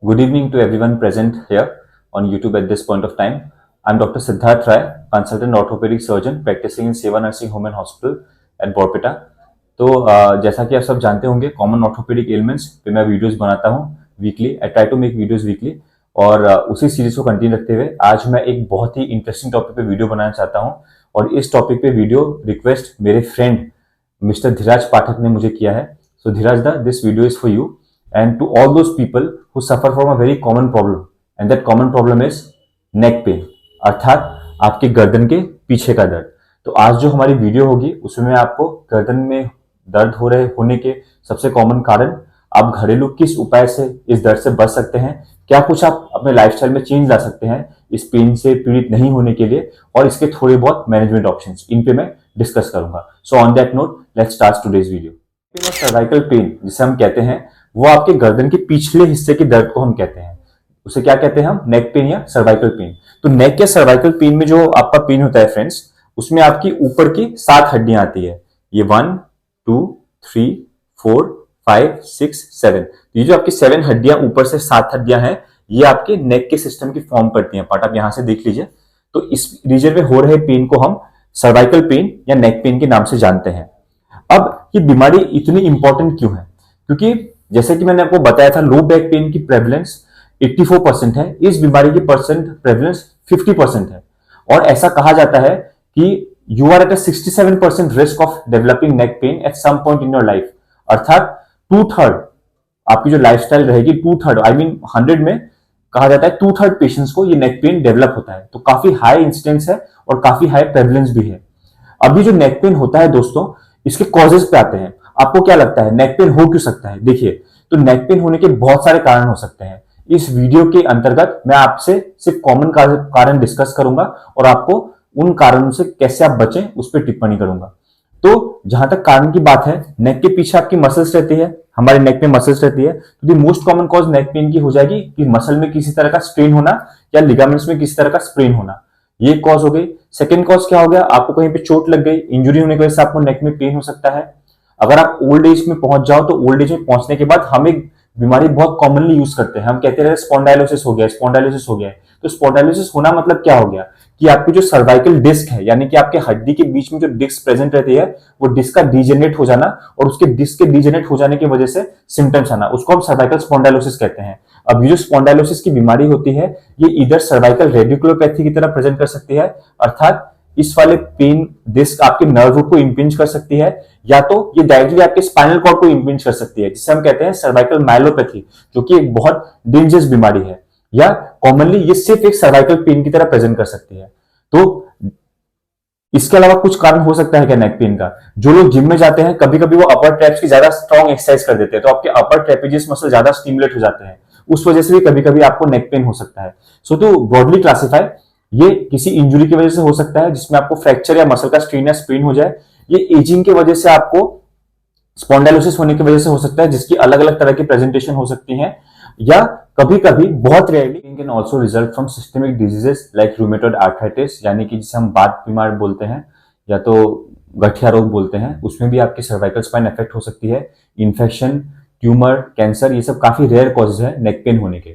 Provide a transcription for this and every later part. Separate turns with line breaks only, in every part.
Good evening to everyone present here on YouTube at this point of time. I'm Dr. Siddharth Rai, consultant orthopedic surgeon practicing in Seva Nursing Home and Hospital at Borpeta. तो जैसा कि आप सब जानते होंगे common orthopaedic elements पे मैं videos बनाता हूँ weekly. I try to make videos weekly और उसी सीरीज को कंटिन्यू रखते हुए आज मैं एक बहुत ही इंटरेस्टिंग टॉपिक पे वीडियो बनाना चाहता हूँ. और इस टॉपिक पे वीडियो रिक्वेस्ट मेरे फ्रेंड मिस्टर धीराज पाठक ने मुझे किया है. सो धीराज दा, this video is for you and to all those people who suffer from a very common problem, and that common problem is neck pain, अर्थात आपके गर्दन के पीछे का दर्द. तो आज जो हमारी वीडियो होगी उसमें मैं आपको गर्दन में दर्द होने के सबसे कॉमन कारण, आप घरेलू किस उपाय से इस दर्द से बच सकते हैं, क्या कुछ आप अपने लाइफस्टाइल में चेंज ला सकते हैं इस पेन से पीड़ित नहीं होने के लिए, और इसके थोड़े बहुत मैनेजमेंट ऑप्शंस, इन पे मैं डिस्कस करूंगा. So on that note let's start today's video. Cervical pain जिसे हम कहते हैं वो आपके गर्दन के पिछले हिस्से के दर्द को हम कहते हैं. उसे क्या कहते हैं हम? नेक पेन या सर्वाइकल पेन. तो नेक या सर्वाइकल पेन में जो आपका पेन होता है फ्रेंड्स, उसमें आपकी ऊपर की 7 हड्डियां आती है. ये 1 2 3 4 5 6 7. ये जो आपकी 7 हड्डियां, ऊपर से 7 हड्डियां हैं, ये आपके नेक के सिस्टम की फॉर्म करती हैं. पार्ट आप यहां से देख लीजिए. तो इस रीजन में हो रहे पेन को हम सर्वाइकल पेन या नेक पेन के नाम से जानते हैं. अब ये बीमारी इतनी इंपॉर्टेंट क्यों है? क्योंकि जैसे कि मैंने आपको बताया था, लो बैक पेन की प्रेवलेंस 84% है, इस बीमारी की प्रेवलेंस 50% है. और ऐसा कहा जाता है कि you are at a 67% risk of developing neck pain at some point in your life. अर्थात 2/3 आपकी जो लाइफस्टाइल रहेगी, 2/3 आई मीन 100 में कहा जाता है 2/3 पेशेंट्स को ये नेक पेन डेवलप होता है. तो काफी हाई इंसिडेंस है और काफी हाई प्रेवलेंस भी है. अभी जो नेक पेन होता है दोस्तों, इसके कॉजेस पे आते हैं. आपको क्या लगता है नेक पेन हो क्यों सकता है? देखिए, तो नेक पेन होने के बहुत सारे कारण हो सकते हैं. इस वीडियो के अंतर्गत मैं आपसे सिर्फ कॉमन कारण डिस्कस करूंगा और आपको उन कारणों से कैसे आप बचें उस पर टिप्पणी करूंगा. तो जहां तक कारण की बात है, नेक के पीछे आपकी मसल्स रहती है, हमारे नेक में मसल्स रहती है. तो the most common cause neck pain की हो जाएगी कि मसल में किसी तरह का स्ट्रेन होना या लिगामेंट्स में किसी तरह का स्प्रेन होना. ये कॉज हो गई. सेकेंड कॉज क्या हो गया? आपको कहीं पे चोट लग गई, इंजुरी होने की वजह से आपको नेक में पेन हो सकता है. अगर आप ओल्ड एज में पहुंच जाओ तो ओल्ड एज में पहुंचने के बाद हम एक बीमारी बहुत कॉमनली यूज करते हैं, हम कहते हैं स्पॉन्डाइलोसिस हो गया, स्पॉन्डाइलोसिस हो गया. तो स्पॉन्डाइलोसिस होना मतलब क्या हो गया कि आपकी जो सर्वाइकल डिस्क है, यानी कि आपके हड्डी के बीच में जो डिस्क प्रेजेंट रहती है, वो डिस्क का डीजेनरेट हो जाना, और उसके डिस्क के डीजेनरेट हो जाने की वजह से सिम्टम्स आना, उसको हम सर्वाइकल स्पॉन्डाइलोसिस कहते हैं. अब ये जो स्पॉन्डाइलोसिस की बीमारी होती है, ये इधर सर्वाइकल रेडिकुलोपैथी की तरह प्रेजेंट कर सकती है, अर्थात इस वाले पेन डिस्क आपके नर्व रूट को इंपिंज कर सकती है, या तो ये डायरेक्टली आपके स्पाइनल कॉर्ड को इंपिंज कर सकती है, जिसे हम कहते हैं सर्वाइकल माइलोपैथी, जो कि एक बहुत डेंजरस बीमारी है. या कॉमनली ये सिर्फ एक सर्वाइकल पेन की तरह प्रेजेंट कर सकती है. तो इसके अलावा कुछ कारण हो सकता है क्या नेक पेन का? जो लोग जिम में जाते हैं, कभी कभी वो अपर ट्रैप्स की ज्यादा स्ट्रॉन्ग एक्सरसाइज कर देते हैं, तो आपके अपर ट्रेपेजियस मसल ज्यादा स्टिमुलेट हो जाते हैं, उस वजह से भी कभी कभी आपको नेक पेन हो सकता है. सो टू ब्रॉडली क्लासिफाई, ये किसी इंजुरी की वजह से हो सकता है जिसमें आपको फ्रैक्चर या मसल का स्ट्रेन या स्प्रेन हो जाए. ये एजिंग की वजह से आपको स्पॉन्डाइलोसिस होने की वजह से हो सकता है, जिसकी अलग अलग तरह की प्रेजेंटेशन हो सकती है. या कभी कभी, बहुत rarely, can also result from systemic diseases like rheumatoid arthritis, यानी कि जिसे हम बात बीमार बोलते हैं या तो गठिया रोग बोलते हैं, उसमें भी आपकी सर्वाइकल स्पाइन इफेक्ट हो सकती है. इन्फेक्शन, ट्यूमर, कैंसर, ये सब काफी रेयर कॉजेज है नेक पेन होने के.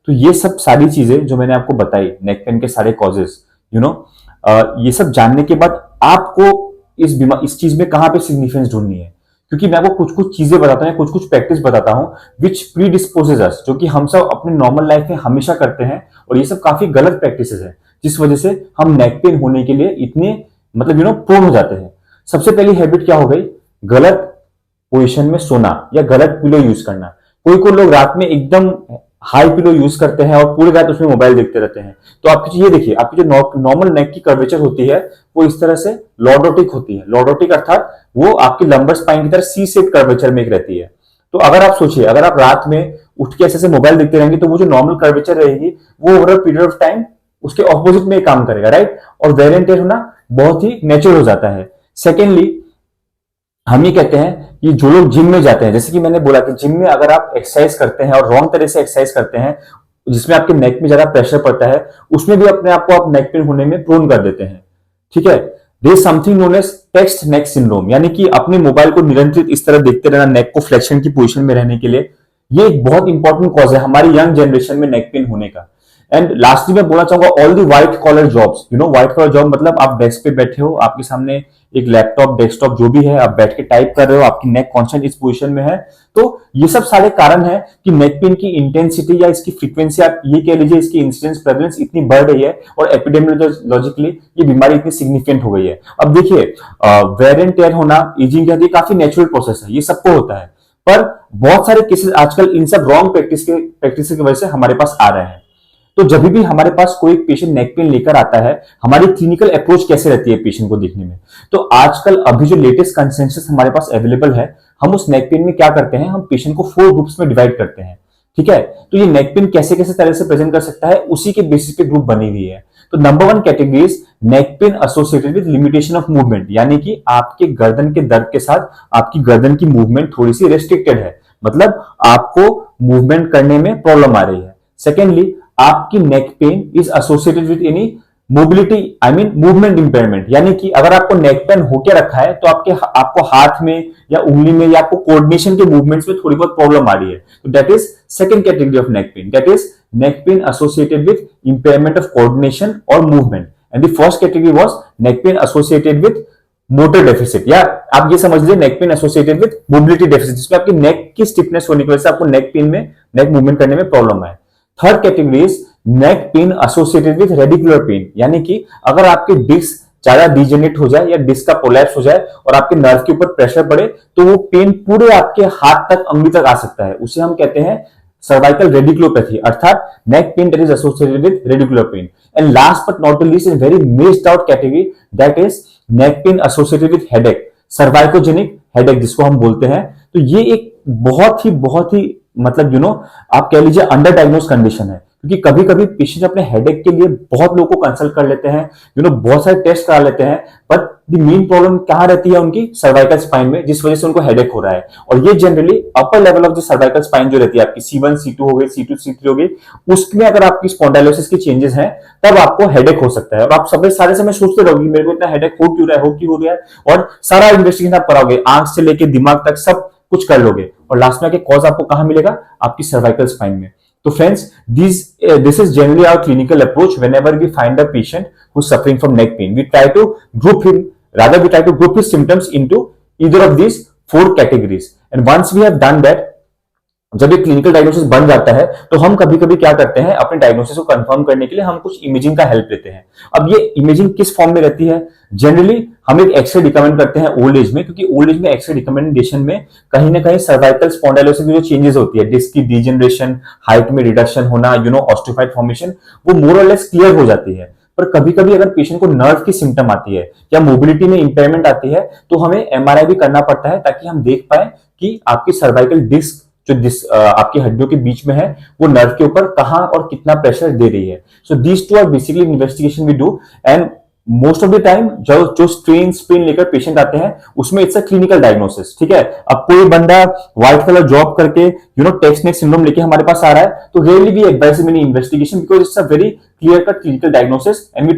तो ये सब सारी चीजें जो मैंने आपको बताई, नेक पेन के सारे कॉजेज, ये सब जानने के बाद आपको इस चीज में कहां पे सिग्निफिकेंस ढूंढनी है. क्योंकि मैं आपको कुछ चीजें बताता हूं, कुछ प्रैक्टिस बताता हूं विच प्री डिस्पोजेज अस, जो कि हम सब अपने नॉर्मल लाइफ में हमेशा करते हैं, और ये सब काफी गलत प्रैक्टिसेस है, जिस वजह से हम नेक पेन होने के लिए इतने प्रोन हो जाते हैं. सबसे पहली हैबिट क्या हो गई? गलत पोजिशन में सोना या गलत पिलो यूज करना. कोई लोग रात में एकदम हाई पिलो यूज करते हैं और पूरी रात उसमें मोबाइल देखते रहते हैं. तो आपकी ये देखिए, आपकी जो नॉर्मल नेक की कर्वेचर होती है वो इस तरह से लॉर्डोटिक होती है. लॉर्डोटिक अर्थात वो आपकी लंबर स्पाइन की तरह सी शेप कर्वेचर में एक रहती है. तो अगर आप सोचिए, अगर आप रात में उठ के ऐसे मोबाइल देखते रहेंगे तो वो जो नॉर्मल कर्वेचर रहेगी वो over a period of time उसके ऑपोजिट में काम करेगा, राइट? और वेयर एंड टेयर होना बहुत ही नेचुरल हो जाता है. सेकेंडली, हम ये कहते हैं कि जो लोग जिम में जाते हैं, जैसे कि मैंने बोला कि जिम में अगर आप एक्सरसाइज करते हैं और रॉन्ग तरह से एक्सरसाइज करते हैं, जिसमें आपके नेक में ज्यादा प्रेशर पड़ता है, उसमें भी अपने आप को आप नेक पेन होने में प्रोन कर देते हैं. ठीक है? There is something known as text neck syndrome, यानी कि अपने मोबाइल को निरंतरित इस तरह देखते रहना, नेक को फ्लेक्शन की पोजीशन में रहने के लिए, ये एक बहुत इंपॉर्टेंट कॉज है हमारी यंग जनरेशन में नेक पेन होने का। एंड लास्टली मैं बोलना चाहूंगा all the white collar jobs, white collar job मतलब आप डेस्क पे बैठे हो, आपके सामने एक लैपटॉप डेस्कटॉप जो भी है, आप बैठ के टाइप कर रहे हो, आपकी नेक कॉन्स्टेंट इस पोजीशन में है। तो ये सब सारे कारण है कि नेक पेन की इंटेंसिटी या इसकी फ्रीक्वेंसी, आप ये कह लीजिए इसकी इंसिडेंस प्रेवलेंस इतनी बढ़ रही है और एपिडेमियोलॉजिकली ये बीमारी इतनी सिग्निफिकेंट हो गई है। अब देखिए वेयर एंड टेयर होना, एजिंग का काफी नेचुरल प्रोसेस है, ये सबको होता है, पर बहुत सारे केसेस आजकल इन सब रॉन्ग प्रैक्टिस की वजह से हमारे पास आ रहे हैं। तो जब भी हमारे पास कोई पेशेंट नेक पेन लेकर आता है, हमारी क्लिनिकल अप्रोच कैसे रहती है पेशेंट को देखने में, तो आजकल अभी जो लेटेस्ट कंसेंसस हमारे पास अवेलेबल है, हम उस नेक पेन में क्या करते हैं, हम पेशेंट को 4 ग्रुप्स में डिवाइड करते हैं। ठीक है, तो ये नेक पेन कैसे कैसे तरह से प्रेजेंट कर सकता है, उसी के बेसिस पे ग्रुप बनी हुई है। तो number 1 category is neck pain associated with limitation of movement, यानी कि आपके गर्दन के दर्द के साथ आपकी गर्दन की मूवमेंट थोड़ी सी रेस्ट्रिक्टेड है, मतलब आपको मूवमेंट करने में प्रॉब्लम आ रही है। सेकेंडली, आपकी neck pain is associated with any mobility, I mean movement impairment, यानी कि अगर आपको नेक पेन होके रखा है तो आपको हाथ में या उंगली में या आपको कोऑर्डिनेशन के मूवमेंट्स में थोड़ी बहुत प्रॉब्लम आ रही है, तो that is second category of neck pain, that is neck pain associated with impairment of coordination और movement. And the first category was neck pain associated with motor deficit, या आप ये समझ लीजिए neck pain associated with mobility deficit, जिसमें आपकी नेक की stiffness होने की वजह से आपको नेक पेन में नेक मूवमेंट करने में प्रॉब्लम है। Third category is neck pain associated with radicular pen, यानी कि अगर आपके डिस्क ज्यादा डिजेनरेट हो जाए या डिस्क का कोलैप्स हो जाए और आपके नर्व के ऊपर प्रेशर पड़े तो वो पेन पूरे आपके हाथ तक, अंगुली तक आ सकता है, उसे हम कहते हैं सर्वाइकल रेडिकुलोपैथी, अर्थात neck pain that is associated with radicular pain. And last but not the least, in very missed out category, that is neck pain associated with headache, cervicogenic headache जिसको हम बोलते हैं। तो ये एक बहुत ही मतलब आप कह लीजिए अंडर डायग्नोज कंडीशन है, क्योंकि कभी कभी पेशेंट अपने हेडेक के लिए बहुत लोगों को कंसल्ट कर लेते हैं, बहुत सारे टेस्ट करा लेते हैं, बट द मेन प्रॉब्लम कहां रहती है, उनकी सर्वाइकल स्पाइन में, जिस वजह से उनको हेडेक हो रहा है। और ये generally upper level of the cervical spine जो रहती है आपकी C1 C2 हो गई, C2 C3 हो गई, उसमें अगर आपकी स्पॉन्डाइलोसिस की चेंजेस हैं तब आपको हेडेक हो सकता है। और आप सब सारे समय सोचते रहोगे मेरे को इतना हेडेक हो क्यों रहा है, और सारा इन्वेस्टिगेशन आप कराओगे, आंख से लेके दिमाग तक सब कुछ कर लोगे, और लास्ट में आके कॉज आपको कहां मिलेगा, आपकी सर्वाइकल स्पाइन में। तो friends, this is generally our clinical approach whenever we find a patient who's suffering from neck pain. We try to group his symptoms into either of these 4 categories. And once we have done that, जब ये clinical diagnosis बन जाता है तो हम कभी कभी क्या करते हैं, अपने डायग्नोसिस को कंफर्म करने के लिए हम कुछ इमेजिंग का हेल्प लेते हैं। अब ये इमेजिंग किस फॉर्म में रहती है, जनरली हम एक एक्सरे रिकमेंड करते हैं ओल्ड एज में, क्योंकि ओल्ड एज में एक्सरे रिकमेंडेशन में कहीं ना कहीं सर्वाइकल स्पॉन्डाइलोसिस की जो चेंजेस होती है, डिस्क की डिजेनरेशन, हाइट में रिडक्शन होना, ऑस्टियोफाइड फॉर्मेशन, वो मोर और लेस क्लियर हो जाती है। पर कभी कभी अगर पेशेंट को नर्व की सिम्टम आती है या मोबिलिटी में इंपेयरमेंट आती है तो हमें एमआरआई भी करना पड़ता है, ताकि हम देख पाए कि आपकी सर्वाइकल डिस्क जो आपकी हड्डियों के बीच में है वो नर्व के ऊपर कहां और कितना प्रेशर दे रही है। So these two are basically investigation we do. And most of the time जो स्ट्रेन लेकर पेशेंट आते हैं उसमें इट्स अ क्लिनिकल डायग्नोसिस। ठीक है, अब कोई बंदा व्हाइट कलर जॉब करके टेक्स्ट नेक सिंड्रोम लेके हमारे पास आ रहा है तो really we advise him in investigation, because it's a very clear cut clinical diagnosis, and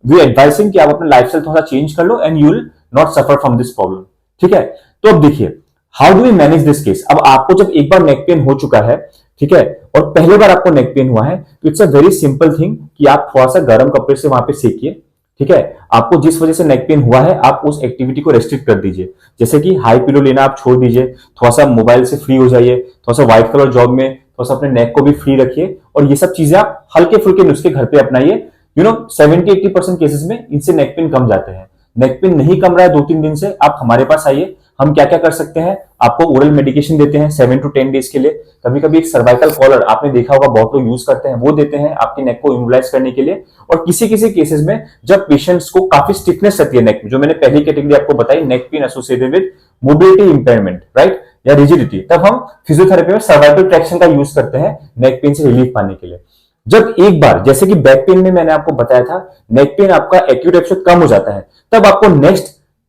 we advise him कि आप अपना लाइफस्टाइल थोड़ा चेंज कर लो and you will not suffer from this problem. ठीक है, तो अब देखिए how do we manage this case. अब आपको जब एक बार नेक पेन हो चुका है, ठीक है, और पहली बार आपको नेक पेन हुआ है, तो it's a very simple thing कि आप थोड़ा सा गर्म कपड़े से वहां पे सेकिए। ठीक है, आपको जिस वजह से नेक पेन हुआ है आप उस एक्टिविटी को रेस्ट्रिक्ट कर दीजिए, जैसे कि हाई पिलो लेना आप छोड़ दीजिए, थोड़ा सा मोबाइल से फ्री हो जाइए, थोड़ा सा व्हाइट कलर जॉब में थोड़ा सा अपने नेक को भी फ्री रखिए, और ये सब चीजें आप हल्के फुल्के नुस्खे घर पे अपनाइए। 70-80% केसेस में इनसे नेक पेन कम जाते हैं। नेक पेन नहीं कम रहा है 2-3 दिन से, आप हमारे पास आइए, हम क्या क्या कर सकते हैं, आपको ओरल मेडिकेशन देते हैं 7 to 10 डेज के लिए। कभी कभी एक सर्वाइकल कॉलर आपने देखा होगा बहुत लोग यूज करते हैं, वो देते हैं आपकी नेक को इमोबिलाइज करने के लिए। और किसी किसी केसेस में जब पेशेंट्स को काफी स्टिफनेस रहती है नेक में, जो मैंने पहली कैटेगरी आपको बताई, नेक pain associated with mobility impairment, right, या रिजिडिटी, तब हम फिजियोथेरेपी में सर्वाइकल ट्रैक्शन का यूज करते हैं नेक पेन से रिलीफ पाने के लिए। जब एक बार, जैसे कि बैक पेन में मैंने आपको बताया था, नेक पेन आपका एक्यूट एपिसोड कम हो जाता है, तब आपको नेक्स्ट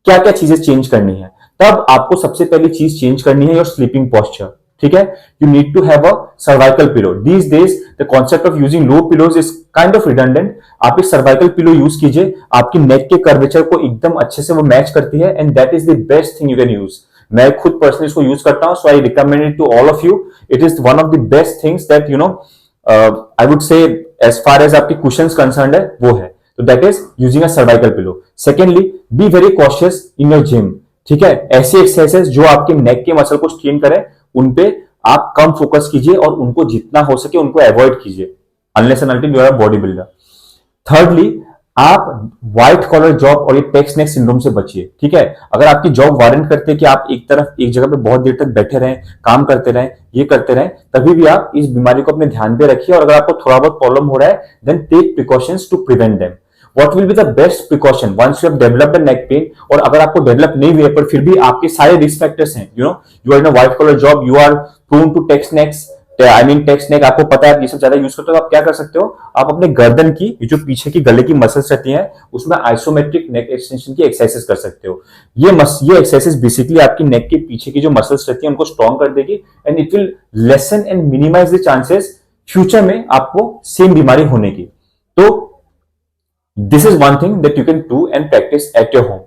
क्या क्या चीजें चेंज करनी है। तब आपको सबसे पहली चीज चेंज करनी है योर स्लीपिंग पोस्चर। ठीक है, you need to have a cervical pillow. These days the concept of using low pillows is kind of redundant. आप एक सर्वाइकल पिलो यूज कीजिए, आपकी नेक के कर्वेचर को एकदम अच्छे से वो मैच करती है, and that is the best thing you can use. मैं खुद पर्सनली इसको यूज करता हूं, so I recommend it to all of you. It is one of the best things that I would say as far as आपकी questions concerned है वो है, तो that is using a cervical pillow. Secondly, be very cautious in your gym. ठीक है, ऐसी exercises जो आपके नेक के मसल को स्ट्रेन करें उन पे आप कम फोकस कीजिए और उनको जितना हो सके उनको अवॉइड कीजिए, unless and until you are a body builder. Thirdly, आप व्हाइट कॉलर जॉब और ये टेक्स्ट नेक सिंड्रोम से बचिए। ठीक है, अगर आपकी जॉब वारंट करते हैं कि आप एक जगह पे बहुत देर तक बैठे रहें, काम करते रहें, ये करते रहें, तभी भी आप इस बीमारी को अपने ध्यान पे रखिए। और अगर आपको थोड़ा बहुत प्रॉब्लम हो रहा है, then take precautions to prevent them. What will be the best precaution once you have developed a neck pain? और अगर आपको डेवलप नहीं हुए पर फिर भी आपके सारे रिस्क फैक्टर्स हैं, you are in a white collar job, you are prone to text necks, I mean text neck, आपको पता है आप ये सब ज्यादा यूज करते हो, तो आप क्या कर सकते हो, आप अपने गर्दन की ये जो पीछे की गले की मसल्स रहती हैं उसमें आइसोमेट्रिक नेक एक्सटेंशन की एक्सरसाइज कर सकते हो। ये एक्सरसाइज बेसिकली आपकी नेक के पीछे की जो मसल्स रहती हैं उनको स्ट्रॉन्ग कर देगी and it will lessen and minimize the chances future में आपको सेम बीमारी होने की। तो this is one thing that you can do and practice at your home.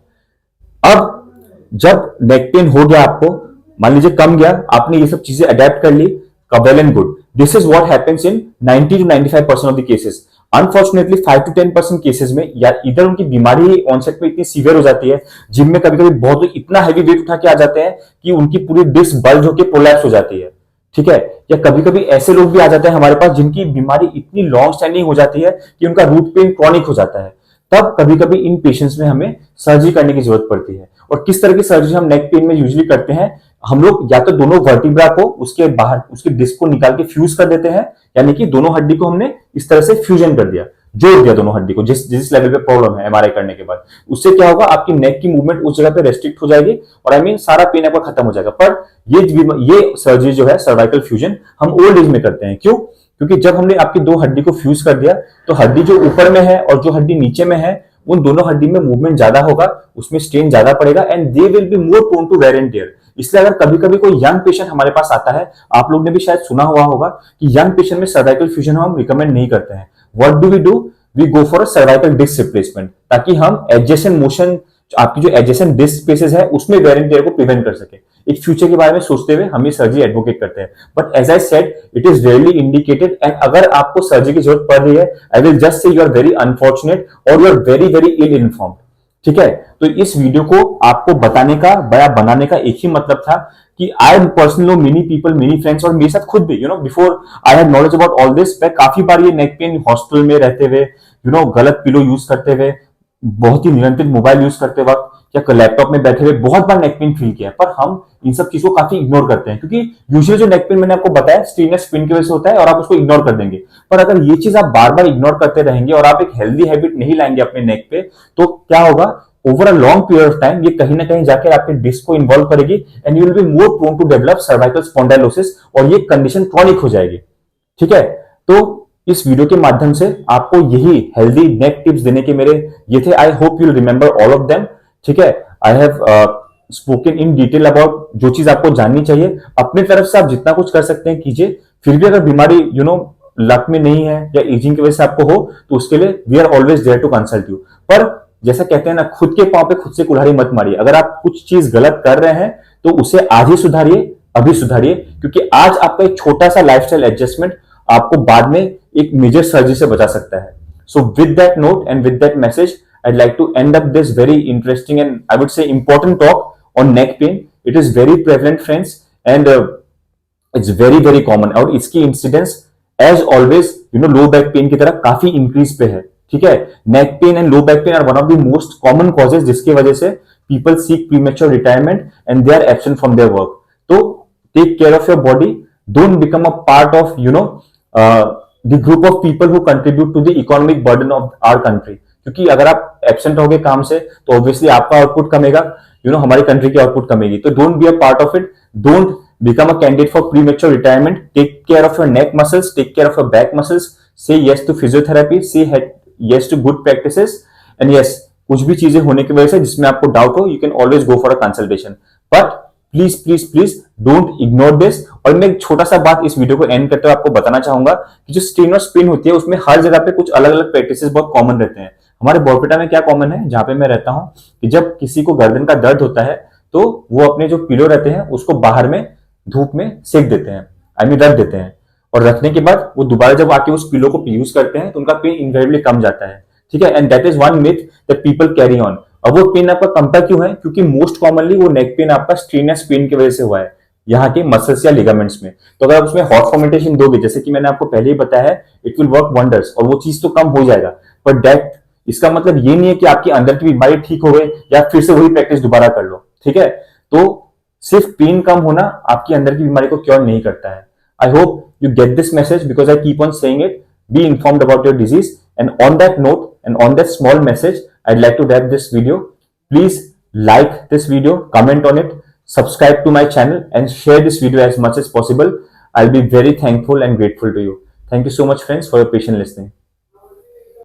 अब जब नेक पेन हो गया, आपको मान लीजिए कम गया, आपने ये सब चीजें अडेप्ट कर ली, well and good. This is what happens in 90 to 95% of the cases. Unfortunately 5 to 10% cases में या इधर उनकी बीमारी ऑनसेट में इतनी सीवियर हो जाती है, जिम में कभी कभी बहुत इतना हैवी वेट उठा के आ जाते हैं कि उनकी पूरी डिस्क बल्ज होकर प्रोलैप्स हो जाती है। ठीक है, या कभी कभी ऐसे लोग भी आ जाते हैं हमारे पास जिनकी बीमारी इतनी लॉन्ग स्टैंडिंग हो जाती है कि उनका रूट पेन क्रॉनिक हो जाता है। तब कभी कभी इन पेशेंट्स में हमें सर्जरी करने की जरूरत पड़ती है। और किस तरह की सर्जरी हम नेक पेन में यूजुअली करते हैं, हम लोग या तो दोनों वर्टिब्रा को उसके बाहर उसके डिस्क को निकाल के फ्यूज कर देते हैं, यानी कि दोनों हड्डी को हमने इस तरह से फ्यूजन कर दिया, जोड़ दिया दोनों हड्डी को, जिस लेवल पे प्रॉब्लम है एमआरआई करने के बाद। उससे क्या होगा, आपकी नेक की मूवमेंट उस जगह पे रेस्ट्रिक्ट हो जाएगी और आई मीन सारा पेन आपका खत्म हो जाएगा। पर ये सर्जरी जो है सर्वाइकल फ्यूजन हम ओल्ड एज में करते हैं। क्यों? क्योंकि जब हमने आपकी दो हड्डी को फ्यूज कर दिया तो हड्डी जो ऊपर में है और जो हड्डी नीचे में है उन दोनों हड्डी में मूवमेंट ज्यादा होगा, उसमें स्ट्रेन ज्यादा पड़ेगा and they will be more prone to wear and tear. इसलिए अगर कभी कभी कोई यंग पेशेंट हमारे पास आता है, आप लोग ने भी शायद सुना हुआ होगा कि यंग पेशेंट में सर्वाइकल फ्यूजन हम रिकमेंड नहीं करते हैं। What do? We go for a cervical disc replacement, ताकि हम एडजेसेंट मोशन, आपकी जो एडजेसेंट डिस्क स्पेसेस है उसमें वेयर एंड टियर को प्रिवेंट कर सके। एक फ्यूचर के बारे में सोचते हुए हम ये सर्जरी एडवोकेट करते हैं। But as I said, it is rarely indicated and अगर आपको सर्जरी की जरूरत पड़ रही है, I will just say you are very unfortunate और you are very very ill informed. ठीक है, तो इस वीडियो को आपको बताने का, बया बनाने का एक ही मतलब था कि I personally know many people, many friends, और मेरे साथ खुद भी before I had knowledge about all this, मैं काफी बार ये नेक पेन हॉस्पिटल में रहते हुए, गलत पिलो यूज करते हुए, बहुत ही नियंत्रित मोबाइल यूज करते वक्त या लैपटॉप में बैठे हुए बहुत बार नेक पेन फील किया। पर हम इन सब चीजों को काफी इग्नोर करते हैं, क्योंकि यूजुअली जो नेक पेन मैंने आपको बताया स्ट्रेनर स्पिन की वजह से होता है और आप उसको इग्नोर कर देंगे। पर अगर ये चीज आप बार बार इग्नोर करते रहेंगे और आप एक हेल्दी हैबिट नहीं लाएंगे अपने नेक पे, तो क्या होगा, over a long period of time ये कहीं ना कहीं जाकर आपके डिस्क को इन्वॉल्व करेगी and you will be more prone to develop cervical spondylosis और ये कंडीशन क्रॉनिक हो जाएगी। ठीक है, तो इस वीडियो के माध्यम से आपको यही हेल्दी नेक टिप्स देने के मेरे ये थे। I hope you will remember all of them. ठीक है, I have spoken in detail about जो चीज आपको जाननी चाहिए। अपने तरफ से आप जितना कुछ कर सकते हैं कीजिए। फिर भी अगर बीमारी लक में नहीं है या एजिंग की वजह से आपको हो, तो उसके लिए we are always there to consult you. पर जैसा कहते हैं ना, खुद के पांव पे खुद से कुल्हाड़ी मत मारिए। अगर आप कुछ चीज गलत कर रहे हैं तो उसे आज ही सुधारिए, अभी सुधारिए, क्योंकि आज आपका एक छोटा सा लाइफस्टाइल एडजस्टमेंट आपको बाद में एक मेजर सर्जरी से बचा सकता है। So with that note and with that message, I'd like to end up this very interesting and I would say important talk on neck pain. It is very prevalent, friends, and it's very very common. और इसकी incidence as always low back pain की तरह काफी increase पे है। ठीक है, neck pain and low back pain are one of the most common causes जिसकी वजह से people seek premature retirement and they are absent from their work. तो take care of your body, don't become a part of the group of people who contribute to the economic burden of our country. क्योंकि अगर आप absent होगे काम से तो obviously आपका output कमेगा, हमारी कंट्री की आउटपुट कमेगी। तो don't be a part of it, don't become a candidate for premature retirement. Take care of your neck muscles, take care of your back muscles, say yes to physiotherapy, say yes to good practices, and yes, कुछ भी चीजें होने की वजह से जिसमें आपको doubt हो, you can always go for a consultation. But please don't ignore this. और मैं एक छोटा सा बात इस वीडियो को एंड करते हुए आपको बताना चाहूंगा कि जो स्ट्रेन और स्पिन होती है उसमें हर जगह पे कुछ अलग अलग प्रैक्टिसेस बहुत कॉमन रहते हैं। हमारे बोरपेटा में क्या कॉमन है, जहां पे मैं रहता हूं, कि जब किसी को गर्दन का दर्द होता है तो वो अपने जो पिलो रहते हैं उसको बाहर में धूप में सेक देते हैं, आई मीन रख देते हैं, और रखने के बाद वो दोबारा जब आके उस पिलो को यूज करते हैं तो उनका पेन इनवेरिएबली कम जाता है। ठीक है, and that is one myth that people carry on. अब वो पेन आपका कमता क्यों है? क्योंकि मोस्ट कॉमनली वो नेक पेन आपका स्ट्रेनस पेन की वजह से हुआ है, यहाँ के मसल्स या लिगामेंट्स में। तो अगर आप उसमें हॉट फॉर्मेंटेशन दोगे, जैसे कि मैंने आपको पहले ही बताया है, इट विल वर्क वंडर्स, और वो चीज तो कम हो जाएगा। बट दैट, इसका मतलब ये नहीं है कि आपकी अंदर की बीमारी ठीक हो गई या फिर से वही प्रैक्टिस दोबारा कर लो। ठीक है, तो सिर्फ पेन कम होना आपकी अंदर की बीमारी को क्योर नहीं करता है। I hope you get this message because I keep on saying it. Be informed about your disease. And on that note, and on that small message, I'd like to wrap this video. Please like this video, comment on it, subscribe to my channel, and share this video as much as possible. I'll be very thankful and grateful to you. Thank you so much, friends, for your patient listening.